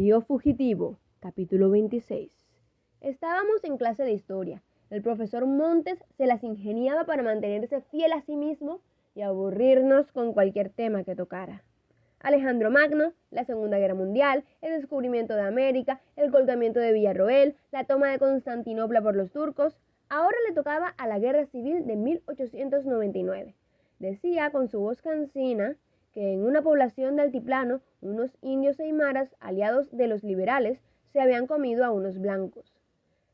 Río Fugitivo, capítulo 26. Estábamos en clase de historia. El profesor Montes se las ingeniaba para mantenerse fiel a sí mismo y aburrirnos con cualquier tema que tocara. Alejandro Magno, la Segunda Guerra Mundial, el descubrimiento de América, el colgamiento de Villarroel, la toma de Constantinopla por los turcos. Ahora le tocaba a la Guerra Civil de 1899. Decía con su voz cansina que en una población de altiplano, unos indios aymaras, aliados de los liberales, se habían comido a unos blancos.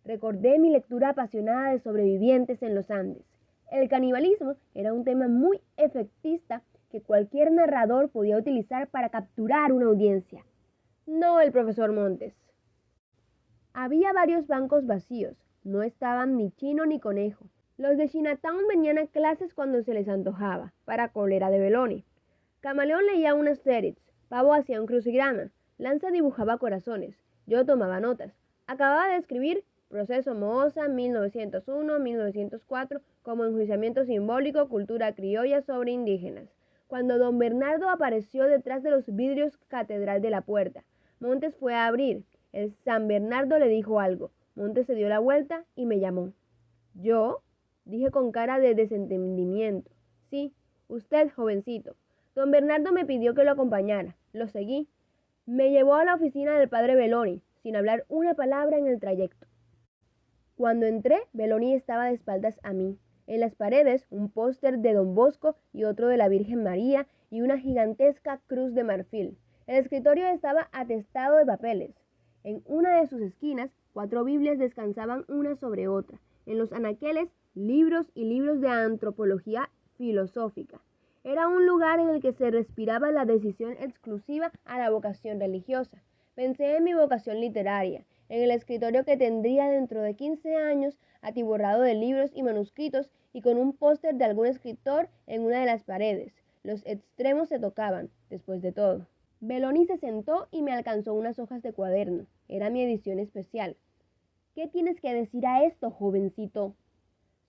Recordé mi lectura apasionada de sobrevivientes en los Andes. El canibalismo era un tema muy efectista que cualquier narrador podía utilizar para capturar una audiencia. No el profesor Montes. Había varios bancos vacíos. No estaban ni Chino ni Conejo. Los de Chinatown venían a clases cuando se les antojaba, para cólera de Belloni. Camaleón leía un Asterix, Pavo hacía un crucigrama, Lanza dibujaba corazones, yo tomaba notas. Acababa de escribir Proceso Moza, 1901-1904, como enjuiciamiento simbólico, cultura criolla sobre indígenas, cuando don Bernardo apareció detrás de los vidrios catedral de la puerta. Montes fue a abrir. El San Bernardo le dijo algo. Montes se dio la vuelta y me llamó. ¿Yo? Dije con cara de desentendimiento. Sí, usted, jovencito. Don Bernardo me pidió que lo acompañara. Lo seguí. Me llevó a la oficina del padre Belloni, sin hablar una palabra en el trayecto. Cuando entré, Belloni estaba de espaldas a mí. En las paredes, un póster de Don Bosco y otro de la Virgen María y una gigantesca cruz de marfil. El escritorio estaba atestado de papeles. En una de sus esquinas, 4 Biblias descansaban una sobre otra. En los anaqueles, libros y libros de antropología filosófica. Era un lugar en el que se respiraba la decisión exclusiva a la vocación religiosa. Pensé en mi vocación literaria, en el escritorio que tendría dentro de 15 años, atiborrado de libros y manuscritos y con un póster de algún escritor en una de las paredes. Los extremos se tocaban, después de todo. Belloni se sentó y me alcanzó unas hojas de cuaderno. Era mi edición especial. ¿Qué tienes que decir a esto, jovencito?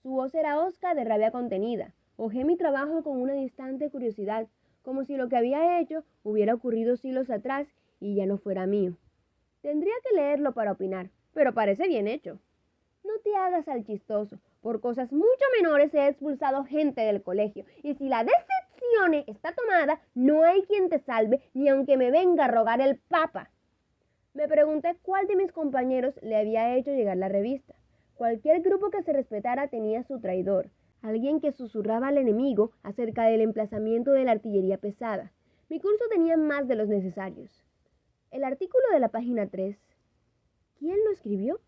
Su voz era hosca de rabia contenida. Hojé mi trabajo con una distante curiosidad, como si lo que había hecho hubiera ocurrido siglos atrás y ya no fuera mío. Tendría que leerlo para opinar, pero parece bien hecho. No te hagas al chistoso. Por cosas mucho menores he expulsado gente del colegio, y si la decepción está tomada, no hay quien te salve, ni aunque me venga a rogar el Papa. Me pregunté cuál de mis compañeros le había hecho llegar la revista. Cualquier grupo que se respetara tenía su traidor, alguien que susurraba al enemigo acerca del emplazamiento de la artillería pesada. Mi curso tenía más de los necesarios. El artículo de la página 3. ¿Quién lo escribió?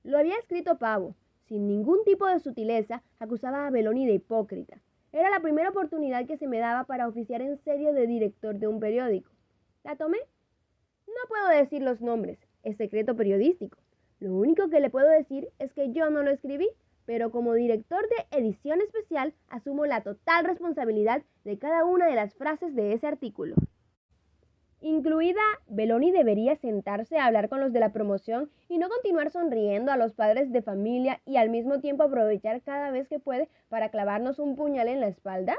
Lo había escrito Pavo. Sin ningún tipo de sutileza, acusaba a Belloni de hipócrita. Era la primera oportunidad que se me daba para oficiar en serio de director de un periódico. ¿La tomé? No puedo decir los nombres, es secreto periodístico. Lo único que le puedo decir es que yo no lo escribí, pero como director de edición especial asumo la total responsabilidad de cada una de las frases de ese artículo. Incluida, Belloni debería sentarse a hablar con los de la promoción y no continuar sonriendo a los padres de familia y al mismo tiempo aprovechar cada vez que puede para clavarnos un puñal en la espalda.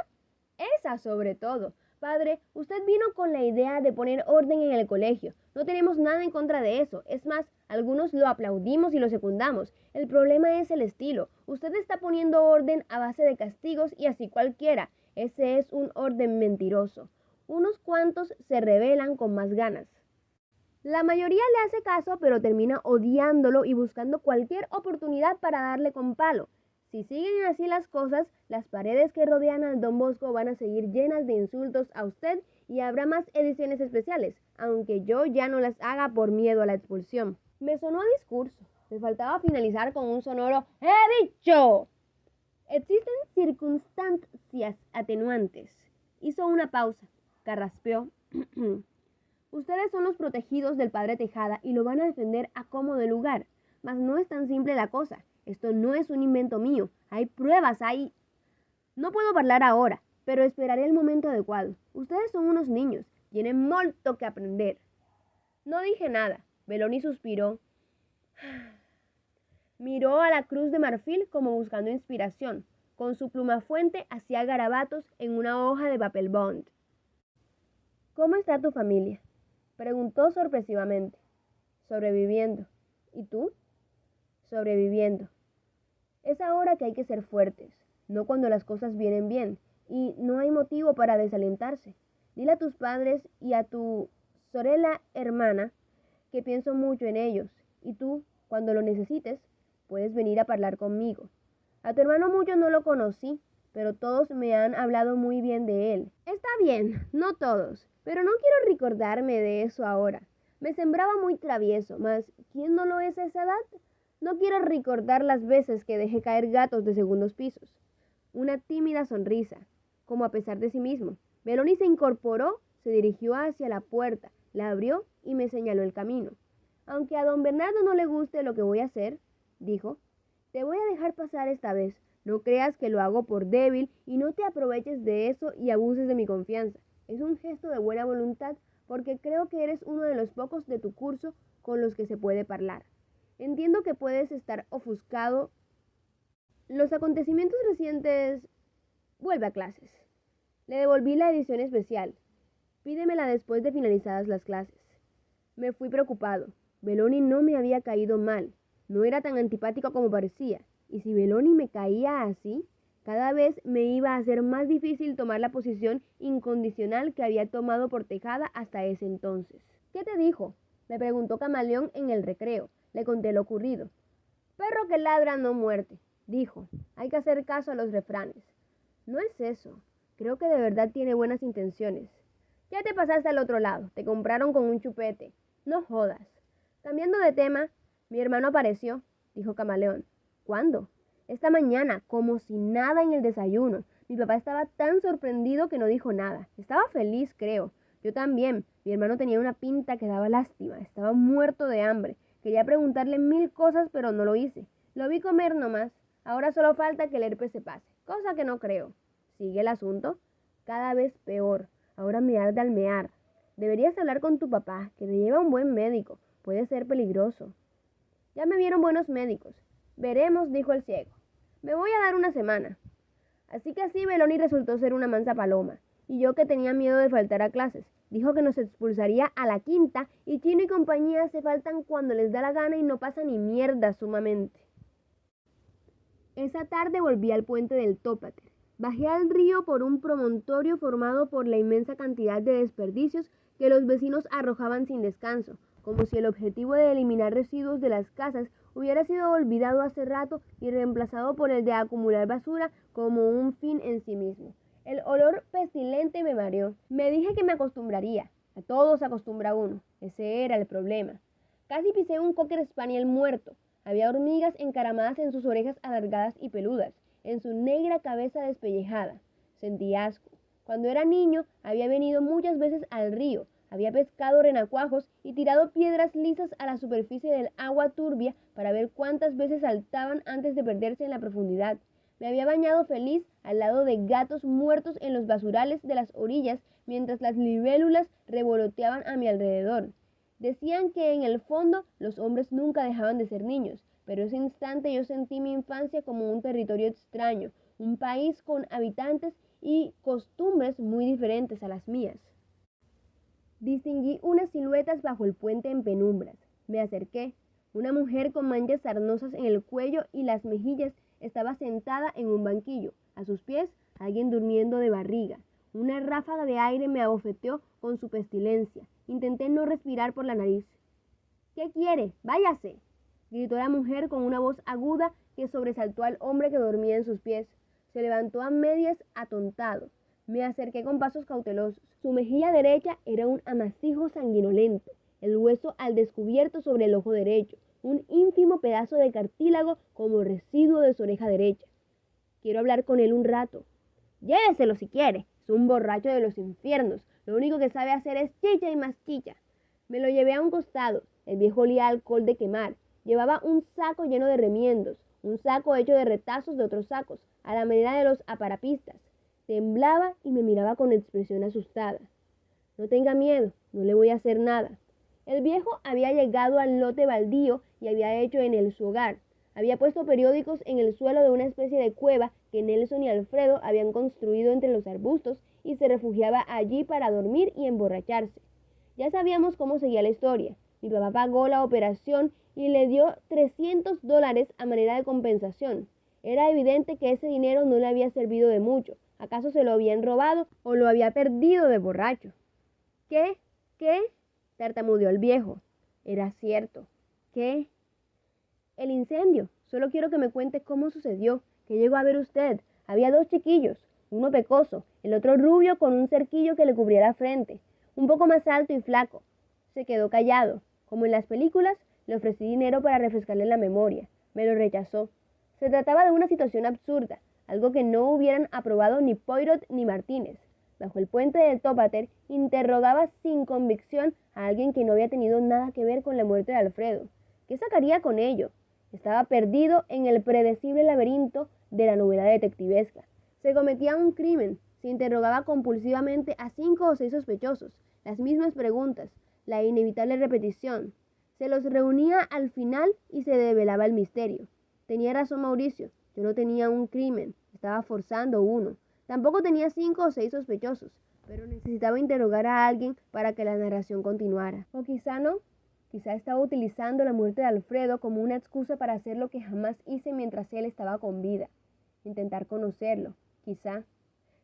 Esa sobre todo. Padre, usted vino con la idea de poner orden en el colegio. No tenemos nada en contra de eso. Es más, algunos lo aplaudimos y lo secundamos. El problema es el estilo. Usted está poniendo orden a base de castigos y así cualquiera. Ese es un orden mentiroso. Unos cuantos se rebelan con más ganas. La mayoría le hace caso, pero termina odiándolo y buscando cualquier oportunidad para darle con palo. Si siguen así las cosas, las paredes que rodean al Don Bosco van a seguir llenas de insultos a usted y habrá más ediciones especiales, aunque yo ya no las haga por miedo a la expulsión. Me sonó a discurso. Me faltaba finalizar con un sonoro ¡he dicho! Existen circunstancias atenuantes. Hizo una pausa. Carraspeó. Ustedes son los protegidos del padre Tejada y lo van a defender a como de lugar. Mas no es tan simple la cosa. Esto no es un invento mío. Hay pruebas, No puedo hablar ahora, pero esperaré el momento adecuado. Ustedes son unos niños. Tienen mucho que aprender. No dije nada. Belloni suspiró. Miró a la cruz de marfil como buscando inspiración. Con su pluma fuente hacía garabatos en una hoja de papel bond. ¿Cómo está tu familia? Preguntó sorpresivamente. Sobreviviendo. ¿Y tú? Sobreviviendo. Es ahora que hay que ser fuertes, no cuando las cosas vienen bien, y no hay motivo para desalentarse. Dile a tus padres y a tu Sorella hermana que pienso mucho en ellos, y tú, cuando lo necesites, puedes venir a hablar conmigo. A tu hermano mucho no lo conocí, pero todos me han hablado muy bien de él. Está bien, no todos, pero no quiero recordarme de eso ahora. Me sembraba muy travieso, mas ¿quién no lo es a esa edad? No quiero recordar las veces que dejé caer gatos de segundos pisos. Una tímida sonrisa, como a pesar de sí mismo. Beloni se incorporó, se dirigió hacia la puerta, la abrió y me señaló el camino. Aunque a don Bernardo no le guste lo que voy a hacer, dijo, te voy a dejar pasar esta vez. No creas que lo hago por débil y no te aproveches de eso y abuses de mi confianza. Es un gesto de buena voluntad porque creo que eres uno de los pocos de tu curso con los que se puede hablar. Entiendo que puedes estar ofuscado. Los acontecimientos recientes... Vuelve a clases. Le devolví la edición especial. Pídemela después de finalizadas las clases. Me fui preocupado. Beloni no me había caído mal. No era tan antipático como parecía. Y si Beloni me caía así, cada vez me iba a hacer más difícil tomar la posición incondicional que había tomado por Tejada hasta ese entonces. ¿Qué te dijo?, me preguntó Camaleón en el recreo. Le conté lo ocurrido. Perro que ladra no muerde, dijo. Hay que hacer caso a los refranes. No es eso. Creo que de verdad tiene buenas intenciones. Ya te pasaste al otro lado. Te compraron con un chupete. No jodas. Cambiando de tema, mi hermano apareció, dijo Camaleón. ¿Cuándo? Esta mañana, como si nada en el desayuno. Mi papá estaba tan sorprendido que no dijo nada. Estaba feliz, creo. Yo también. Mi hermano tenía una pinta que daba lástima. Estaba muerto de hambre. Quería preguntarle 1000 cosas, pero no lo hice. Lo vi comer nomás. Ahora solo falta que el herpes se pase, cosa que no creo. ¿Sigue el asunto? Cada vez peor. Ahora me arde al mear. Deberías hablar con tu papá, que te lleva un buen médico. Puede ser peligroso. Ya me vieron buenos médicos. Veremos, dijo el ciego. Me voy a dar una semana. Así que así Beloni resultó ser una mansa paloma. Y yo, que tenía miedo de faltar a clases, dijo que nos expulsaría a la quinta y Chino y compañía se faltan cuando les da la gana y no pasa ni mierda sumamente. Esa tarde volví al puente del Tópater. Bajé al río por un promontorio formado por la inmensa cantidad de desperdicios que los vecinos arrojaban sin descanso, como si el objetivo de eliminar residuos de las casas hubiera sido olvidado hace rato y reemplazado por el de acumular basura como un fin en sí mismo. El olor pestilente me mareó. Me dije que me acostumbraría. A todo se acostumbra uno. Ese era el problema. Casi pisé un Cocker Spaniel muerto. Había hormigas encaramadas en sus orejas alargadas y peludas, en su negra cabeza despellejada. Sentí asco. Cuando era niño, había venido muchas veces al río, había pescado renacuajos y tirado piedras lisas a la superficie del agua turbia para ver cuántas veces saltaban antes de perderse en la profundidad. Me había bañado feliz al lado de gatos muertos en los basurales de las orillas mientras las libélulas revoloteaban a mi alrededor. Decían que en el fondo los hombres nunca dejaban de ser niños, pero ese instante yo sentí mi infancia como un territorio extraño, un país con habitantes y costumbres muy diferentes a las mías. Distinguí unas siluetas bajo el puente en penumbras. Me acerqué. Una mujer con manchas sarnosas en el cuello y las mejillas estaba sentada en un banquillo. A sus pies, alguien durmiendo de barriga. Una ráfaga de aire me abofeteó con su pestilencia. Intenté no respirar por la nariz. ¿Qué quiere? ¡Váyase!, gritó la mujer con una voz aguda que sobresaltó al hombre que dormía en sus pies. Se levantó a medias, atontado. Me acerqué con pasos cautelosos. Su mejilla derecha era un amasijo sanguinolento, el hueso al descubierto sobre el ojo derecho, un ínfimo pedazo de cartílago como residuo de su oreja derecha. Quiero hablar con él un rato. Lléveselo si quiere. Es un borracho de los infiernos. Lo único que sabe hacer es chicha y más chicha. Me lo llevé a un costado. El viejo olía a alcohol de quemar. Llevaba un saco lleno de remiendos, un saco hecho de retazos de otros sacos, a la manera de los aparapistas. Temblaba y me miraba con expresión asustada. No tenga miedo, no le voy a hacer nada. El viejo había llegado al lote baldío y había hecho en él su hogar. Había puesto periódicos en el suelo de una especie de cueva que Nelson y Alfredo habían construido entre los arbustos y se refugiaba allí para dormir y emborracharse. Ya sabíamos cómo seguía la historia. Mi papá pagó la operación y le dio $300 a manera de compensación. Era evidente que ese dinero no le había servido de mucho. ¿Acaso se lo habían robado o lo había perdido de borracho? ¿Qué? ¿Qué? Tartamudeó el viejo. Era cierto. ¿Qué? El incendio. Solo quiero que me cuente cómo sucedió. ¿Qué llegó a ver usted? Había 2 chiquillos, uno pecoso, el otro rubio con un cerquillo que le cubría la frente, un poco más alto y flaco. Se quedó callado. Como en las películas, le ofrecí dinero para refrescarle la memoria. Me lo rechazó. Se trataba de una situación absurda, algo que no hubieran aprobado ni Poirot ni Martínez. Bajo el puente del Tópater, interrogaba sin convicción a alguien que no había tenido nada que ver con la muerte de Alfredo. ¿Qué sacaría con ello? Estaba perdido en el predecible laberinto de la novela detectivesca. Se cometía un crimen, se interrogaba compulsivamente a 5 o 6 sospechosos, las mismas preguntas, la inevitable repetición. Se los reunía al final y se develaba el misterio. Tenía razón Mauricio, yo no tenía un crimen, estaba forzando uno. Tampoco tenía 5 o 6 sospechosos, pero necesitaba interrogar a alguien para que la narración continuara. O quizá no. Quizá estaba utilizando la muerte de Alfredo como una excusa para hacer lo que jamás hice mientras él estaba con vida. Intentar conocerlo, quizá.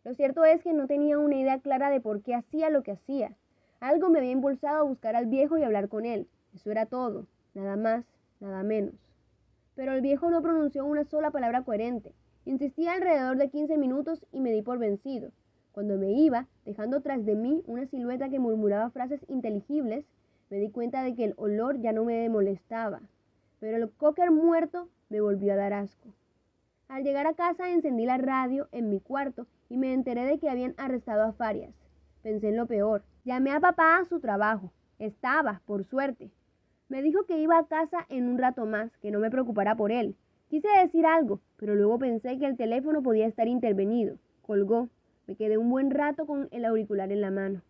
Lo cierto es que no tenía una idea clara de por qué hacía lo que hacía. Algo me había impulsado a buscar al viejo y hablar con él. Eso era todo, nada más, nada menos. Pero el viejo no pronunció una sola palabra coherente. Insistía alrededor de 15 minutos y me di por vencido. Cuando me iba, dejando tras de mí una silueta que murmuraba frases inteligibles, me di cuenta de que el olor ya no me molestaba, pero el cocker muerto me volvió a dar asco. Al llegar a casa encendí la radio en mi cuarto y me enteré de que habían arrestado a Farias. Pensé en lo peor. Llamé a papá a su trabajo. Estaba, por suerte. Me dijo que iba a casa en un rato más, que no me preocupara por él. Quise decir algo, pero luego pensé que el teléfono podía estar intervenido. Colgó. Me quedé un buen rato con el auricular en la mano.